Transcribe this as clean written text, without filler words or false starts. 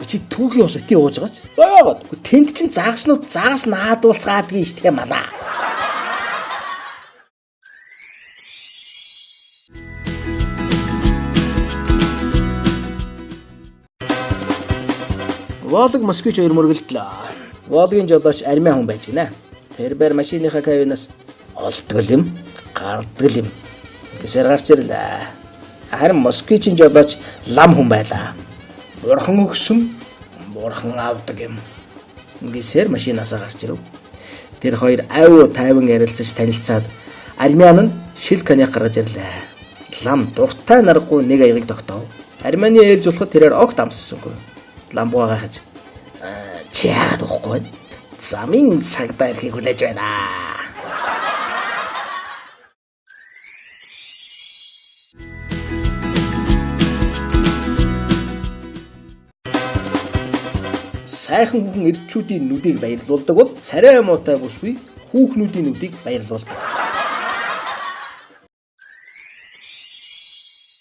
чи түүхий ус өтий ууж байгаач. Яагаад? Тэнд чин загснууд загас наадуулцгаадгийн ш тийм алаа. Волг Москвич 2 мөргөлдлөө. Волгийн жолооч армян хүн байж гинэ. Тэр бэр машиныхаа кабинаас олдгол юм, гардгал юм. Гэсээр гарч ирлээ. Харин Москвичийн жолооч лам хүн байлаа. Бурхан өгсөн, бурхан авдаг юм. Гэсээр машинаасаа гарч ирв. Тэр хоёр аюу тайван ярилцаж танилцаад армян нь шил коньяк гаргаж ирлээ. Лам дуртай наргагүй нэг аягыг тогтоов. Армяны ээлж болоход тэрээр огт амссангүй. Лам буугаа хаж. Чи яагаад уухгүй? Замын цагтаа ирэхийг хүлээж байна. Сайхан хүүхэн эрчүүдийн нүдийг баярлуулдаг бол царай муутай бүсгүй хүүхнүүдийн нүдийг баярлуулдаг.